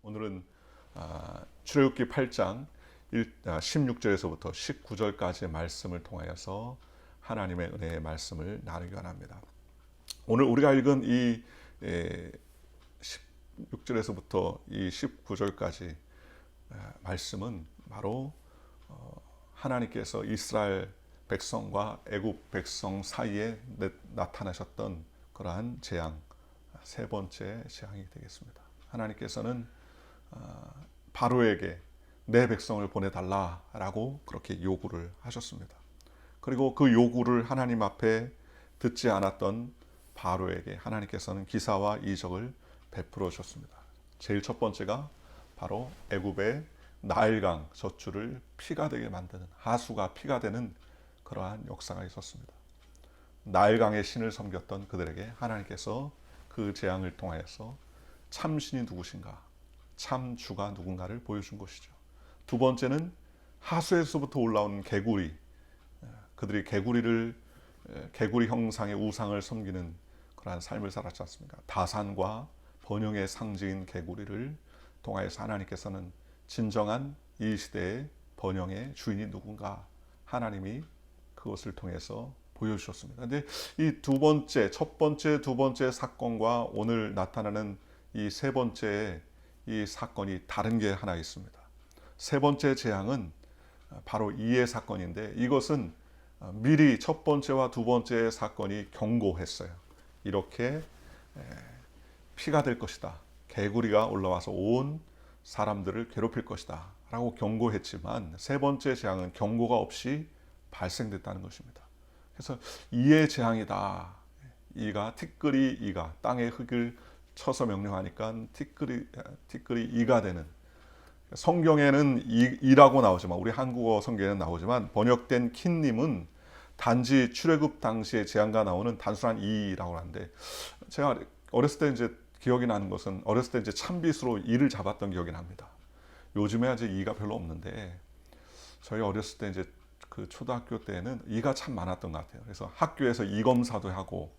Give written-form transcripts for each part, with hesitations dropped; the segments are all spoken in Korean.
오늘은 출애굽기 8장 16절에서부터 19절까지의 말씀을 통하여서 하나님의 은혜의 말씀을 나누기 원합니다. 오늘 우리가 읽은 이 16절에서부터 이 19절까지 말씀은 바로 하나님께서 이스라엘 백성과 애굽 백성 사이에 나타나셨던 그러한 재앙, 세 번째 재앙이 되겠습니다. 하나님께서는 바로에게 내 백성을 보내달라라고 그렇게 요구를 하셨습니다. 그리고 그 요구를 하나님 앞에 듣지 않았던 바로에게 하나님께서는 기사와 이적을 베풀어 주셨습니다. 제일 첫 번째가 바로 애굽의 나일강 젖줄을 피가 되게 만드는, 하수가 피가 되는 그러한 역사가 있었습니다. 나일강의 신을 섬겼던 그들에게 하나님께서 그 재앙을 통하여서 참신이 누구신가, 참 주가 누군가를 보여준 것이죠. 두 번째는 하수에서부터 올라오는 개구리, 그들이 개구리 형상의 우상을 섬기는 그러한 삶을 살았지 않습니까? 다산과 번영의 상징인 개구리를 통하여서 하나님께서는 진정한 이 시대의 번영의 주인이 누군가 하나님이 그것을 통해서 보여주셨습니다. 그런데 이 첫 번째, 두 번째 사건과 오늘 나타나는 이 세 번째 이 사건이 다른 게 하나 있습니다. 세 번째 재앙은 바로 이해 사건인데 이것은 미리 첫 번째와 두 번째 사건이 경고했어요. 이렇게 피가 될 것이다. 개구리가 올라와서 온 사람들을 괴롭힐 것이다. 라고 경고했지만 세 번째 재앙은 경고가 없이 발생됐다는 것입니다. 그래서 이의 재앙이다. 이가 티끌이 이가 땅의 흙을 쳐서 명령하니까 티끌이 이가 되는, 성경에는 이라고 나오지만 우리 한국어 성경에는 나오지만 번역된 킨님은 단지 출애굽 당시에 재앙가 나오는 단순한 이라고 하는데, 제가 어렸을 때 이제 기억이 나는 것은 어렸을 때 이제 참빗으로 이를 잡았던 기억이 납니다. 요즘에 이제 이가 별로 없는데 저희 어렸을 때 이제 그 초등학교 때는 이가 참 많았던 것 같아요. 그래서 학교에서 이 검사도 하고,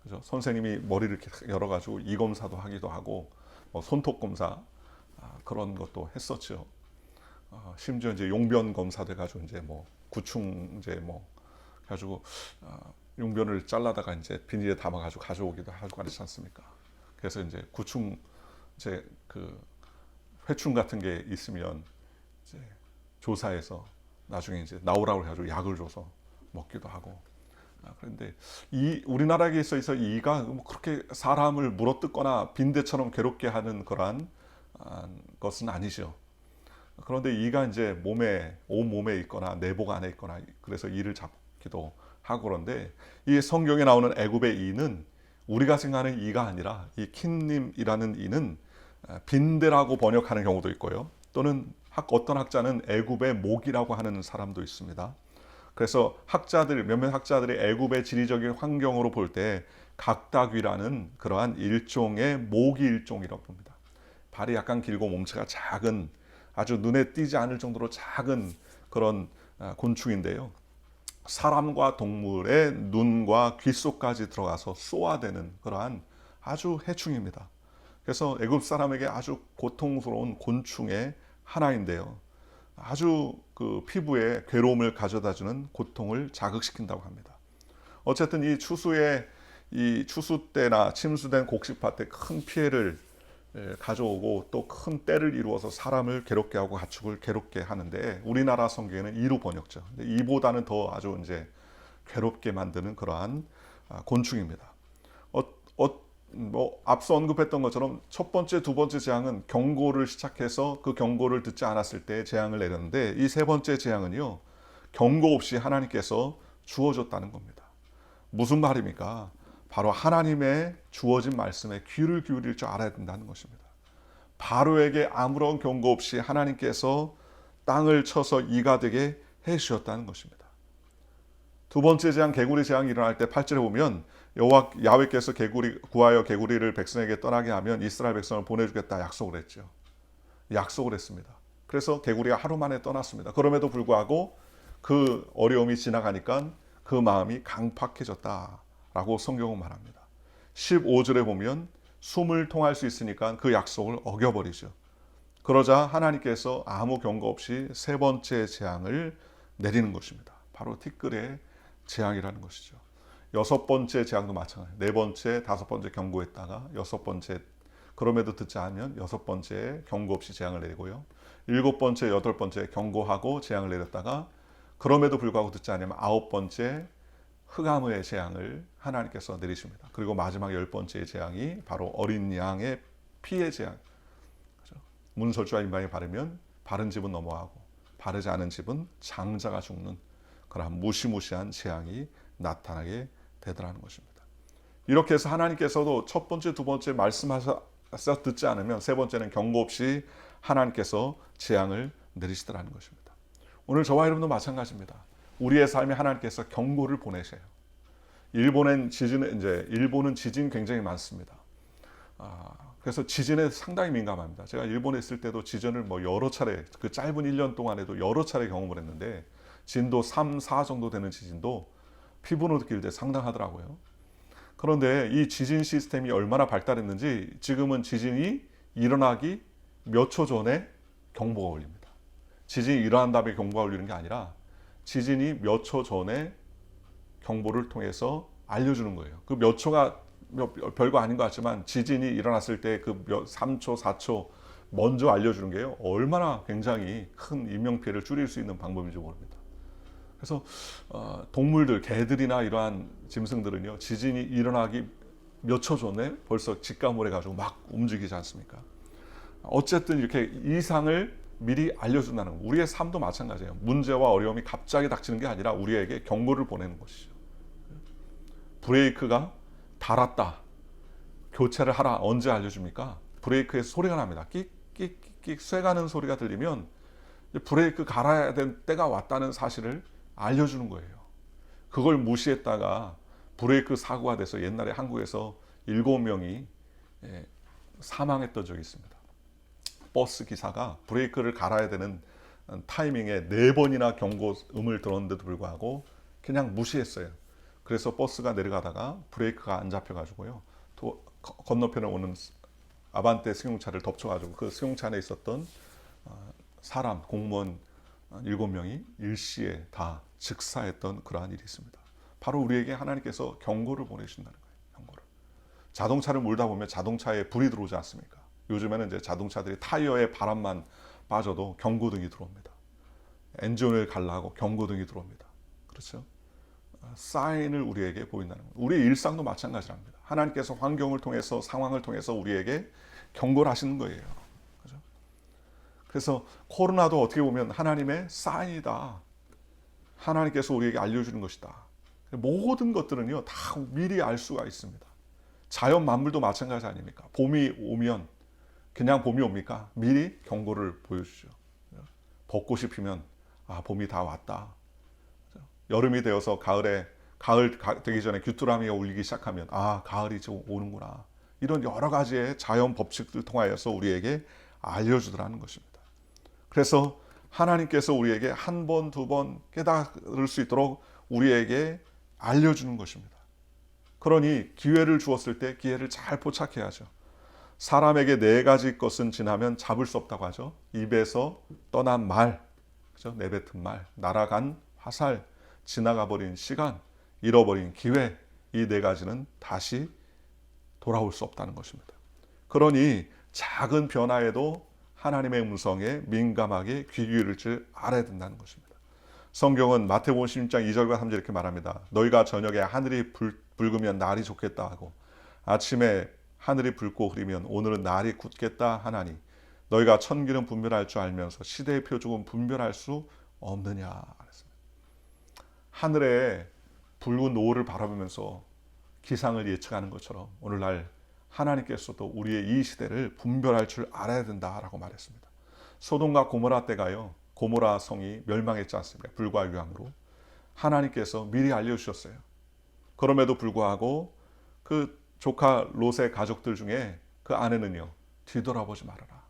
그죠? 선생님이 머리를 이렇게 열어가지고 이 검사도 하기도 하고, 손톱 검사 그런 것도 했었죠. 심지어 이제 용변 검사 돼가지고 이제 구충 이제 가지고 용변을 잘라다가 이제 비닐에 담아가지고 가져오기도 하고 그렇지 않습니까? 그래서 이제 구충 이제 그 회충 같은 게 있으면 이제 조사해서 나중에 이제 나오라고 해가지고 약을 줘서 먹기도 하고. 그런데 우리나라에 있어서 이가 그렇게 사람을 물어뜯거나 빈대처럼 괴롭게 하는 그러한 것은 아니죠. 그런데 이가 이제 온 몸에 있거나 내복 안에 있거나 그래서 이를 잡기도 하고, 그런데 이 성경에 나오는 애굽의 이는 우리가 생각하는 이가 아니라 이 킨님이라는 이는 빈대라고 번역하는 경우도 있고요. 또는 어떤 학자는 애굽의 목이라고 하는 사람도 있습니다. 그래서 몇몇 학자들이 애굽의 지리적인 환경으로 볼 때 각닭이라는 그러한 일종의 모기 일종이라고 봅니다. 발이 약간 길고 몸체가 작은, 아주 눈에 띄지 않을 정도로 작은 그런 곤충인데요. 사람과 동물의 눈과 귀 속까지 들어가서 쏘아대는 그러한 아주 해충입니다. 그래서 애굽 사람에게 아주 고통스러운 곤충의 하나인데요. 아주 그 피부에 괴로움을 가져다주는 고통을 자극시킨다고 합니다. 어쨌든 이 추수 때나 침수된 곡식밭 때 큰 피해를 가져오고 또 큰 때를 이루어서 사람을 괴롭게 하고 가축을 괴롭게 하는데 우리나라 성경에는 이로 번역죠. 근데 이보다는 더 아주 이제 괴롭게 만드는 그러한 곤충입니다. 앞서 언급했던 것처럼 첫 번째, 두 번째 재앙은 경고를 시작해서 그 경고를 듣지 않았을 때 재앙을 내렸는데 이 세 번째 재앙은요, 경고 없이 하나님께서 주어졌다는 겁니다. 무슨 말입니까? 바로 하나님의 주어진 말씀에 귀를 기울일 줄 알아야 된다는 것입니다. 바로에게 아무런 경고 없이 하나님께서 땅을 쳐서 이가 되게 해주셨다는 것입니다. 두 번째 재앙, 개구리 재앙이 일어날 때 8절에 보면 야훼께서 구하여 개구리를 백성에게 떠나게 하면 이스라엘 백성을 보내주겠다 약속을 했죠. 약속을 했습니다. 그래서 개구리가 하루 만에 떠났습니다. 그럼에도 불구하고 그 어려움이 지나가니까 그 마음이 강팍해졌다라고 성경은 말합니다. 15절에 보면 숨을 통할 수 있으니까 그 약속을 어겨버리죠. 그러자 하나님께서 아무 경고 없이 세 번째 재앙을 내리는 것입니다. 바로 티끌의 재앙이라는 것이죠. 여섯 번째 재앙도 마찬가지. 네 번째, 다섯 번째 경고했다가 여섯 번째 그럼에도 듣지 않으면 여섯 번째 경고 없이 재앙을 내리고요. 일곱 번째, 여덟 번째 경고하고 재앙을 내렸다가 그럼에도 불구하고 듣지 않으면 아홉 번째 흑암의 재앙을 하나님께서 내리십니다. 그리고 마지막 열 번째 재앙이 바로 어린 양의 피의 재앙. 그렇죠? 문설주와 인방에 바르면 바른 집은 넘어가고 바르지 않은 집은 장자가 죽는 그러한 무시무시한 재앙이 나타나게 되더라는 것입니다. 이렇게 해서 하나님께서도 첫 번째, 두 번째 말씀하셔 듣지 않으면 세 번째는 경고 없이 하나님께서 재앙을 내리시더라는 것입니다. 오늘 저와 여러분도 마찬가지입니다. 우리의 삶에 하나님께서 경고를 보내셔요. 일본은 지진 굉장히 많습니다. 그래서 지진에 상당히 민감합니다. 제가 일본에 있을 때도 지진을 여러 차례, 그 짧은 1년 동안에도 여러 차례 경험을 했는데 진도 3, 4 정도 되는 지진도 피부로 느낄 때 상당하더라고요. 그런데 이 지진 시스템이 얼마나 발달했는지 지금은 지진이 일어나기 몇 초 전에 경보가 울립니다. 지진이 일어난 다음에 경보가 울리는 게 아니라 지진이 몇 초 전에 경보를 통해서 알려주는 거예요. 그 몇 초가 별거 아닌 것 같지만 지진이 일어났을 때 그 3초, 4초 먼저 알려주는 게요. 얼마나 굉장히 큰 인명피해를 줄일 수 있는 방법인지 모릅니다. 그래서 동물들, 개들이나 이러한 짐승들은요. 지진이 일어나기 몇 초 전에 벌써 직감을 해가지고 막 움직이지 않습니까? 어쨌든 이렇게 이상을 미리 알려준다는 거. 우리의 삶도 마찬가지예요. 문제와 어려움이 갑자기 닥치는 게 아니라 우리에게 경고를 보내는 것이죠. 브레이크가 닳았다. 교체를 하라. 언제 알려줍니까? 브레이크에서 소리가 납니다. 끽끽끽 쇠가는 소리가 들리면 브레이크 갈아야 될 때가 왔다는 사실을 알려주는 거예요. 그걸 무시했다가 브레이크 사고가 돼서 옛날에 한국에서 7명이 사망했던 적이 있습니다. 버스 기사가 브레이크를 갈아야 되는 타이밍에 4번이나 경고음을 들었는데도 불구하고 그냥 무시했어요. 그래서 버스가 내려가다가 브레이크가 안 잡혀가지고요. 또 건너편에 오는 아반떼 승용차를 덮쳐가지고 그 승용차 안에 있었던 사람, 공무원 7명이 일시에 다 즉사했던 그러한 일이 있습니다. 바로 우리에게 하나님께서 경고를 보내신다는 거예요. 경고를. 자동차를 몰다 보면 자동차에 불이 들어오지 않습니까? 요즘에는 이제 자동차들이 타이어에 바람만 빠져도 경고등이 들어옵니다. 엔진오일 갈라고 경고등이 들어옵니다. 그렇죠? 사인을 우리에게 보인다는 거예요. 우리의 일상도 마찬가지랍니다. 하나님께서 환경을 통해서 상황을 통해서 우리에게 경고를 하시는 거예요. 그렇죠? 그래서 코로나도 어떻게 보면 하나님의 사인이다. 하나님께서 우리에게 알려주는 것이다. 모든 것들은요 다 미리 알 수가 있습니다. 자연 만물도 마찬가지 아닙니까? 봄이 오면 그냥 봄이 옵니까? 미리 경고를 보여주죠. 벚꽃이 피면 봄이 다 왔다. 여름이 되어서 가을 되기 전에 귀뚜라미가 울리기 시작하면 가을이 지금 오는구나. 이런 여러 가지의 자연 법칙들 통하여서 우리에게 알려주더라는 것입니다. 그래서 하나님께서 우리에게 한 번, 두 번 깨달을 수 있도록 우리에게 알려주는 것입니다. 그러니 기회를 주었을 때 기회를 잘 포착해야죠. 사람에게 4가지 것은 지나면 잡을 수 없다고 하죠. 입에서 떠난 말, 그죠? 내뱉은 말, 날아간 화살, 지나가 버린 시간, 잃어버린 기회, 이 4가지는 다시 돌아올 수 없다는 것입니다. 그러니 작은 변화에도 하나님의 음성에 민감하게 귀 기울일 줄 알아야 된다는 것입니다. 성경은 마태복음 16장 2절과 3절 이렇게 말합니다. 너희가 저녁에 하늘이 붉으면 날이 좋겠다 하고 아침에 하늘이 붉고 흐리면 오늘은 날이 굳겠다 하나니 너희가 천기는 분별할 줄 알면서 시대의 표적은 분별할 수 없느냐 그랬습니다. 하늘에 붉은 노을을 바라보면서 기상을 예측하는 것처럼 오늘날 하나님께서도 우리의 이 시대를 분별할 줄 알아야 된다라고 말했습니다. 소돔과 고모라 때가요. 고모라 성이 멸망했지 않습니까? 불과 유황으로. 하나님께서 미리 알려주셨어요. 그럼에도 불구하고 그 조카 롯의 가족들 중에 그 아내는요. 뒤돌아보지 말아라.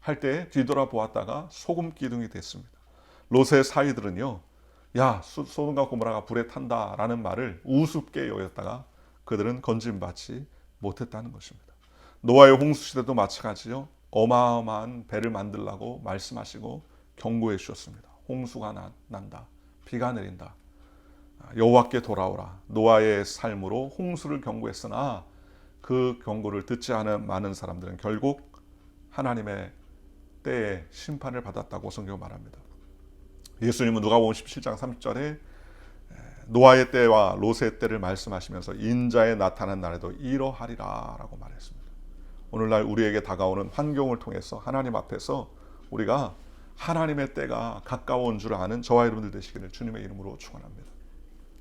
할 때 뒤돌아보았다가 소금 기둥이 됐습니다. 롯의 사위들은요. 야, 소돔과 고모라가 불에 탄다라는 말을 우습게 여겼다가 그들은 건짐받지 못했다는 것입니다. 노아의 홍수 시대도 마찬가지죠. 어마어마한 배를 만들라고 말씀하시고 경고해 주셨습니다. 홍수가 난다. 비가 내린다. 여호와께 돌아오라. 노아의 삶으로 홍수를 경고했으나 그 경고를 듣지 않은 많은 사람들은 결국 하나님의 때에 심판을 받았다고 성경 말합니다. 예수님은 누가복음 17장 30절에 노아의 때와 롯의 때를 말씀하시면서 인자의 나타난 날에도 이러하리라 라고 말했습니다. 오늘날 우리에게 다가오는 환경을 통해서 하나님 앞에서 우리가 하나님의 때가 가까운 줄 아는 저와 여러분들 되시기를 주님의 이름으로 축원합니다.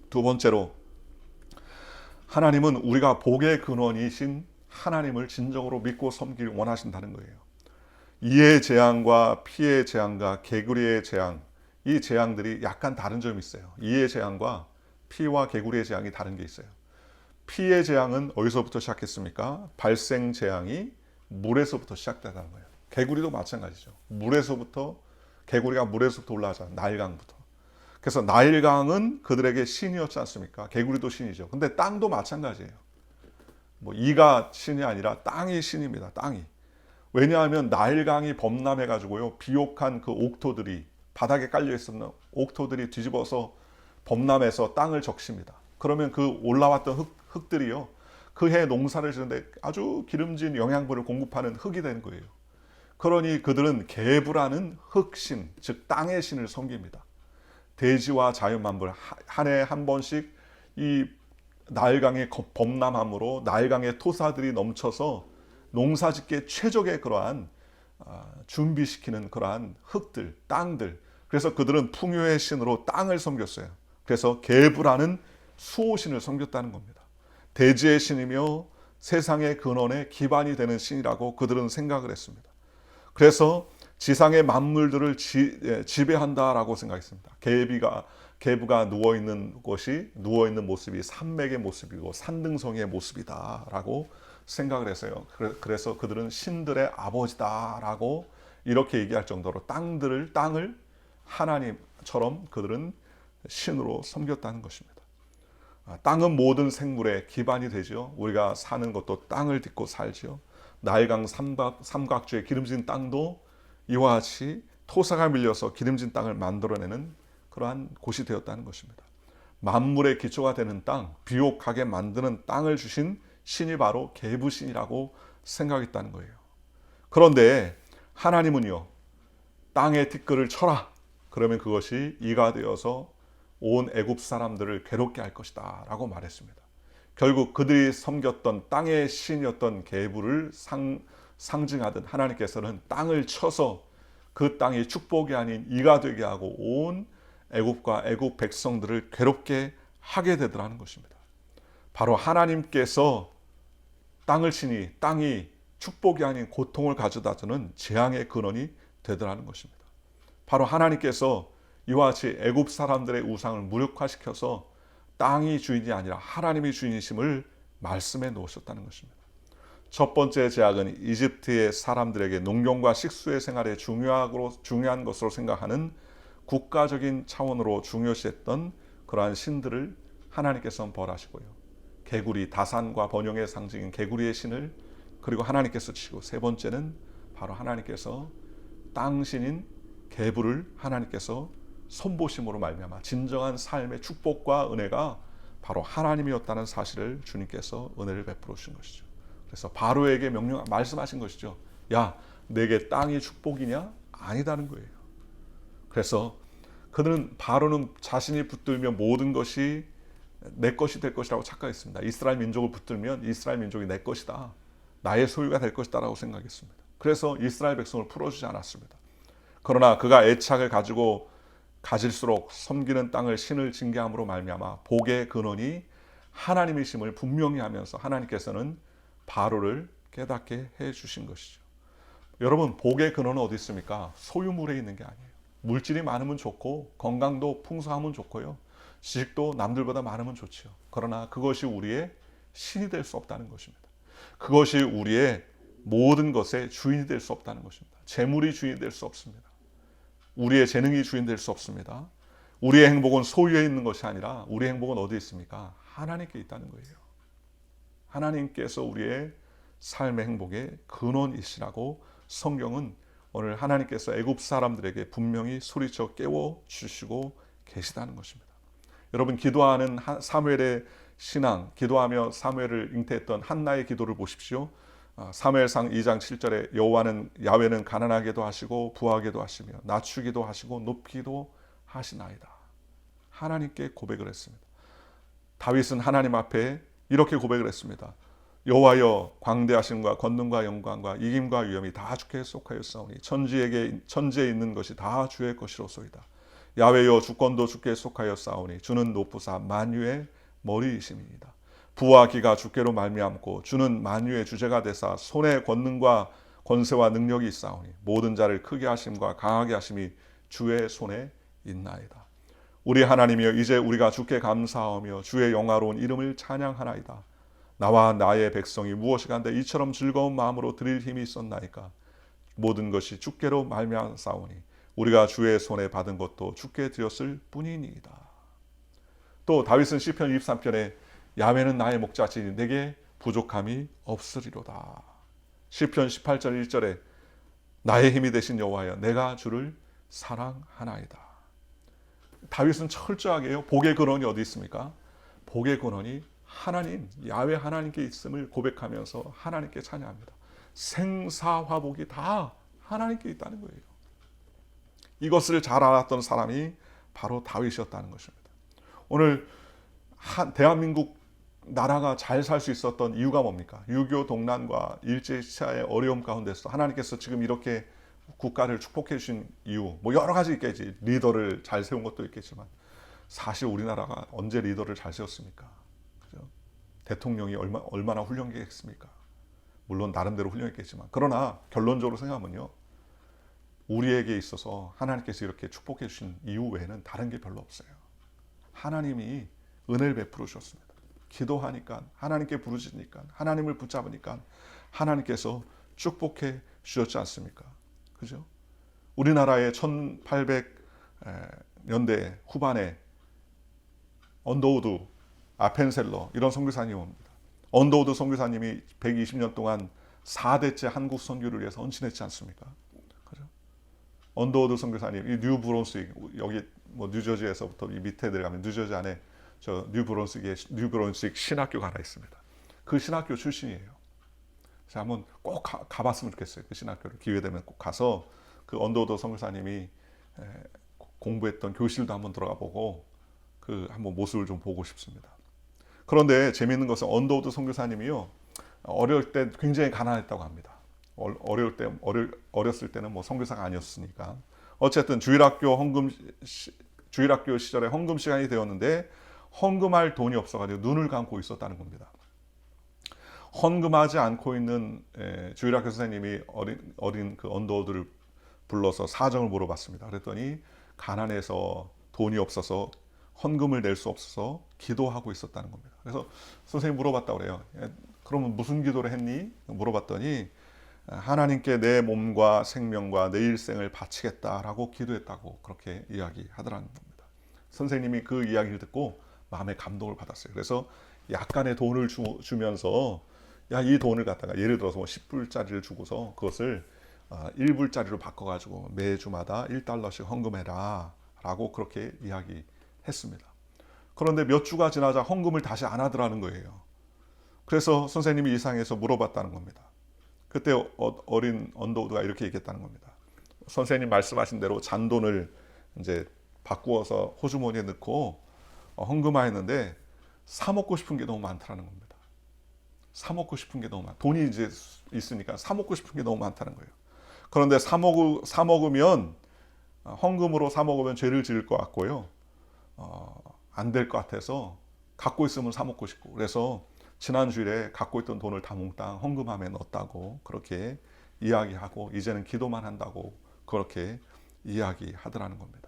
두 번째로, 하나님은 우리가 복의 근원이신 하나님을 진정으로 믿고 섬기길 원하신다는 거예요. 이의 재앙과 피의 재앙과 개구리의 재앙, 이 재앙들이 약간 다른 점이 있어요. 이의 재앙과 피와 개구리의 재앙이 다른 게 있어요. 피의 재앙은 어디서부터 시작했습니까? 발생 재앙이 물에서부터 시작되다는 거예요. 개구리도 마찬가지죠. 개구리가 물에서부터 올라가잖아요. 나일강부터. 그래서 나일강은 그들에게 신이었지 않습니까? 개구리도 신이죠. 근데 땅도 마찬가지예요. 이가 신이 아니라 땅이 신입니다. 땅이. 왜냐하면 나일강이 범람해가지고요, 비옥한 그 옥토들이, 바닥에 깔려 있었는 옥토들이 뒤집어서 범람해서 땅을 적십니다. 그러면 그 올라왔던 흙들이요, 그 해 농사를 지는데 아주 기름진 영양분을 공급하는 흙이 되는 거예요. 그러니 그들은 게부라는 흙신, 즉 땅의 신을 섬깁니다. 대지와 자연만물, 한 해에 한 번씩 이 나일강의 범람함으로 나일강의 토사들이 넘쳐서 농사짓기에 최적의 그러한 준비시키는 그러한 흙들, 땅들. 그래서 그들은 풍요의 신으로 땅을 섬겼어요. 그래서 게부라는 수호신을 섬겼다는 겁니다. 대지의 신이며 세상의 근원의 기반이 되는 신이라고 그들은 생각을 했습니다. 그래서 지상의 만물들을 지배한다라고 생각했습니다. 계부가 누워있는 모습이 산맥의 모습이고 산등성이의 모습이다라고 생각을 했어요. 그래서 그들은 신들의 아버지다라고 이렇게 얘기할 정도로 땅을 하나님처럼 그들은 신으로 섬겼다는 것입니다. 땅은 모든 생물의 기반이 되죠. 우리가 사는 것도 땅을 딛고 살죠. 나일강 삼각주의 기름진 땅도 이와 같이 토사가 밀려서 기름진 땅을 만들어내는 그러한 곳이 되었다는 것입니다. 만물의 기초가 되는 땅, 비옥하게 만드는 땅을 주신 신이 바로 계부신이라고 생각했다는 거예요. 그런데 하나님은요, 땅의 티끌을 쳐라. 그러면 그것이 이가 되어서 온 애굽 사람들을 괴롭게 할 것이다 라고 말했습니다. 결국 그들이 섬겼던 땅의 신이었던 계부를 상징하던 하나님께서는 땅을 쳐서 그 땅이 축복이 아닌 이가 되게 하고 온 애굽과 애굽 백성들을 괴롭게 하게 되더라는 것입니다. 바로 하나님께서 땅을 치니 땅이 축복이 아닌 고통을 가져다 주는 재앙의 근원이 되더라는 것입니다. 바로 하나님께서 이와 같이 애굽 사람들의 우상을 무력화시켜서 땅이 주인이 아니라 하나님이 주인이심을 말씀해 놓으셨다는 것입니다. 첫 번째 제약은 이집트의 사람들에게 농경과 식수의 생활에 중요한 것으로 생각하는 국가적인 차원으로 중요시했던 그러한 신들을 하나님께서 벌하시고요. 개구리, 다산과 번영의 상징인 개구리의 신을 그리고 하나님께서 치고, 세 번째는 바로 하나님께서 땅신인 계부를 하나님께서 손보심으로 말미암아 진정한 삶의 축복과 은혜가 바로 하나님이었다는 사실을 주님께서 은혜를 베풀어 주신 것이죠. 그래서 바로에게 말씀하신 것이죠. 야, 내게 땅이 축복이냐? 아니다는 거예요. 그래서 바로는 자신이 붙들면 모든 것이 내 것이 될 것이라고 착각했습니다. 이스라엘 민족을 붙들면 이스라엘 민족이 내 것이다, 나의 소유가 될 것이다 라고 생각했습니다. 그래서 이스라엘 백성을 풀어주지 않았습니다. 그러나 그가 애착을 가질수록 섬기는 땅을 신을 징계함으로 말미암아 복의 근원이 하나님이심을 분명히 하면서 하나님께서는 바로를 깨닫게 해주신 것이죠. 여러분, 복의 근원은 어디 있습니까? 소유물에 있는 게 아니에요. 물질이 많으면 좋고 건강도 풍성하면 좋고요, 지식도 남들보다 많으면 좋지요. 그러나 그것이 우리의 신이 될 수 없다는 것입니다. 그것이 우리의 모든 것의 주인이 될 수 없다는 것입니다. 재물이 주인이 될 수 없습니다. 우리의 재능이 주인 될 수 없습니다. 우리의 행복은 소유에 있는 것이 아니라 우리의 행복은 어디에 있습니까? 하나님께 있다는 거예요. 하나님께서 우리의 삶의 행복의 근원이시라고 성경은 오늘 하나님께서 애굽 사람들에게 분명히 소리쳐 깨워 주시고 계시다는 것입니다. 여러분, 기도하는 사무엘의 신앙, 기도하며 사무엘을 잉태했던 한나의 기도를 보십시오. 사무엘상 2장 7절에 야훼는 가난하게도 하시고 부하게도 하시며 낮추기도 하시고 높이기도 하시나이다. 하나님께 고백을 했습니다. 다윗은 하나님 앞에 이렇게 고백을 했습니다. 여호와여, 광대하심과 권능과 영광과 이김과 위엄이 다 주께 속하였사오니 천지에 있는 것이 다 주의 것이로소이다. 야훼여, 주권도 주께 속하였사오니 주는 높으사 만유의 머리이심이니이다. 부와 기가 주께로 말미암고 주는 만유의 주제가 되사 손에 권능과 권세와 능력이 있사오니 모든 자를 크게 하심과 강하게 하심이 주의 손에 있나이다. 우리 하나님이여, 이제 우리가 주께 감사하며 주의 영화로운 이름을 찬양하나이다. 나와 나의 백성이 무엇이간데 이처럼 즐거운 마음으로 드릴 힘이 있었나이까. 모든 것이 주께로 말미암사오니 우리가 주의 손에 받은 것도 주께 드렸을 뿐이니이다. 또 다윗은 시편 23편에 야훼는 나의 목자시니 내게 부족함이 없으리로다. 시편 18절 1절에 나의 힘이 되신 여호와여, 내가 주를 사랑하나이다. 다윗은 철저하게요, 복의 근원이 어디 있습니까? 복의 근원이 하나님, 야훼 하나님께 있음을 고백하면서 하나님께 찬양합니다. 생사화복이 다 하나님께 있다는 거예요. 이것을 잘 알았던 사람이 바로 다윗이었다는 것입니다. 오늘 대한민국 나라가 잘 살 수 있었던 이유가 뭡니까? 유교 동란과 일제시대의 어려움 가운데서 하나님께서 지금 이렇게 국가를 축복해 주신 이유, 뭐 여러 가지 있겠지. 리더를 잘 세운 것도 있겠지만 사실 우리나라가 언제 리더를 잘 세웠습니까? 그죠? 대통령이 얼마나 훌륭했습니까? 물론 나름대로 훌륭했겠지만, 그러나 결론적으로 생각하면요, 우리에게 있어서 하나님께서 이렇게 축복해 주신 이유 외에는 다른 게 별로 없어요. 하나님이 은혜를 베풀어 주셨습니다. 기도하니까, 하나님께 부르짖으니까, 하나님을 붙잡으니까 하나님께서 축복해 주셨지 않습니까? 그죠? 우리나라의 1800년대 후반에 언더우드, 아펜셀러 이런 선교사님이 옵니다. 언더우드 선교사님이 120년 동안 4대째 한국 선교를 위해서 헌신했지 않습니까? 그죠? 언더우드 선교사님, 이 뉴브론스윅, 여기 뭐 뉴저지에서부터 이 밑에 들어가면 뉴저지 안에 저 뉴브론스윅 신학교가 하나 있습니다. 그 신학교 출신이에요. 제가 한번 꼭 가봤으면 좋겠어요. 그 신학교를 기회되면 꼭 가서 그 언더우드 선교사님이 공부했던 교실도 한번 들어가 보고 그 한번 모습을 좀 보고 싶습니다. 그런데 재미있는 것은 언더우드 선교사님이요, 어릴 때 굉장히 가난했다고 합니다. 어렸을 때는 뭐 선교사가 아니었으니까. 어쨌든 주일학교 시절에 헌금 시간이 되었는데 헌금할 돈이 없어가지고 눈을 감고 있었다는 겁니다. 헌금하지 않고 있는 주일학교 선생님이 어린 그 언더우드를 불러서 사정을 물어봤습니다. 그랬더니 가난해서 돈이 없어서 헌금을 낼 수 없어서 기도하고 있었다는 겁니다. 그래서 선생님 물어봤다고 그래요. 그러면 무슨 기도를 했니? 물어봤더니 하나님께 내 몸과 생명과 내 일생을 바치겠다라고 기도했다고 그렇게 이야기하더라는 겁니다. 선생님이 그 이야기를 듣고 마음에 감동을 받았어요. 그래서 약간의 돈을 주면서 야, 이 돈을 갖다가 예를 들어서 뭐 10불짜리를 주고서 그것을 1불짜리로 바꿔가지고 매주마다 1달러씩 헌금해라 라고 그렇게 이야기했습니다. 그런데 몇 주가 지나자 헌금을 다시 안 하더라는 거예요. 그래서 선생님이 이상해서 물어봤다는 겁니다. 그때 어린 언더우드가 이렇게 얘기했다는 겁니다. 선생님 말씀하신 대로 잔돈을 이제 바꾸어서 호주머니에 넣고 헌금하였는데 사 먹고 싶은 게 너무 많다는 겁니다. 사 먹고 싶은 게 너무 많아. 돈이 이제 있으니까 사 먹고 싶은 게 너무 많다는 거예요. 그런데 사 먹으면 헌금으로 사 먹으면 죄를 지을 것 같고요. 안 될 것 같아서 갖고 있으면 사 먹고 싶고, 그래서 지난 주일에 갖고 있던 돈을 다 몽땅 헌금함에 넣었다고 그렇게 이야기하고 이제는 기도만 한다고 그렇게 이야기하더라는 겁니다.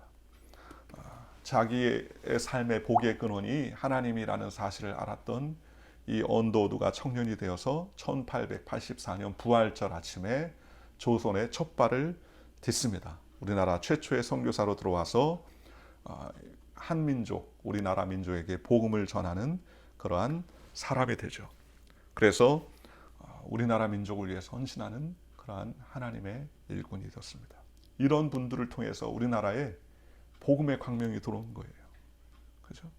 자기의 삶의 복의 근원이 하나님이라는 사실을 알았던 이 언더우드가 청년이 되어서 1884년 부활절 아침에 조선에 첫 발을 딛습니다. 우리나라 최초의 선교사로 들어와서 한민족, 우리나라 민족에게 복음을 전하는 그러한 사람이 되죠. 그래서 우리나라 민족을 위해서 헌신하는 그러한 하나님의 일꾼이 되었습니다. 이런 분들을 통해서 우리나라에 복음의 광명이 들어온 거예요. 그죠?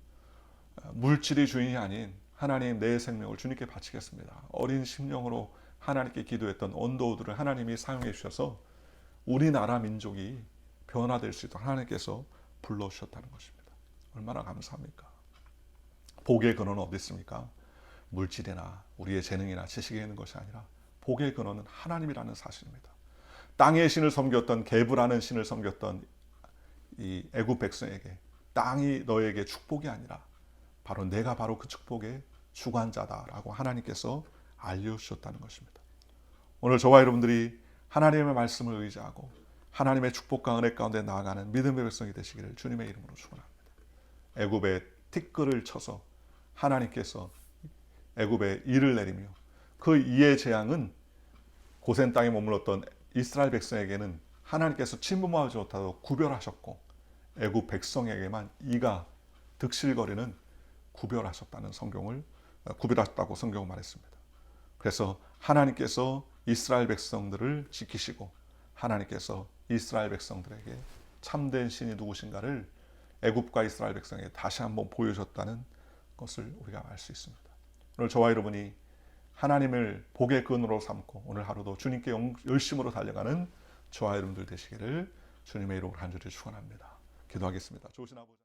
물질이 주인이 아닌 하나님 내 생명을 주님께 바치겠습니다. 어린 심령으로 하나님께 기도했던 언도우들을 하나님이 사용해 주셔서 우리나라 민족이 변화될 수 있도록 하나님께서 불러주셨다는 것입니다. 얼마나 감사합니까? 복의 근원은 어디 있습니까? 물질이나 우리의 재능이나 지식에 있는 것이 아니라 복의 근원은 하나님이라는 사실입니다. 땅의 신을 섬겼던 게브라는 신을 섬겼던 이 애굽 백성에게 땅이 너에게 축복이 아니라 바로 내가 바로 그 축복의 주관자다라고 하나님께서 알려주셨다는 것입니다. 오늘 저와 여러분들이 하나님의 말씀을 의지하고 하나님의 축복과 은혜 가운데 나아가는 믿음의 백성이 되시기를 주님의 이름으로 축원합니다. 애굽의 티끌을 쳐서 하나님께서 애굽에 이를 내리며 그 이의 재앙은 고센 땅에 머물렀던 이스라엘 백성에게는 하나님께서 침범하지 못하도록 구별하셨고 애굽 백성에게만 이가 득실거리는 구별하셨다고 성경을 말했습니다. 그래서 하나님께서 이스라엘 백성들을 지키시고 하나님께서 이스라엘 백성들에게 참된 신이 누구신가를 애굽과 이스라엘 백성에게 다시 한번 보여줬다는 것을 우리가 알 수 있습니다. 오늘 저와 여러분이 하나님을 복의 근원으로 삼고 오늘 하루도 주님께 열심으로 달려가는 저와 여러분들 되시기를 주님의 이름으로 간절히 축원합니다. 기도하겠습니다. 좋으신 아버지.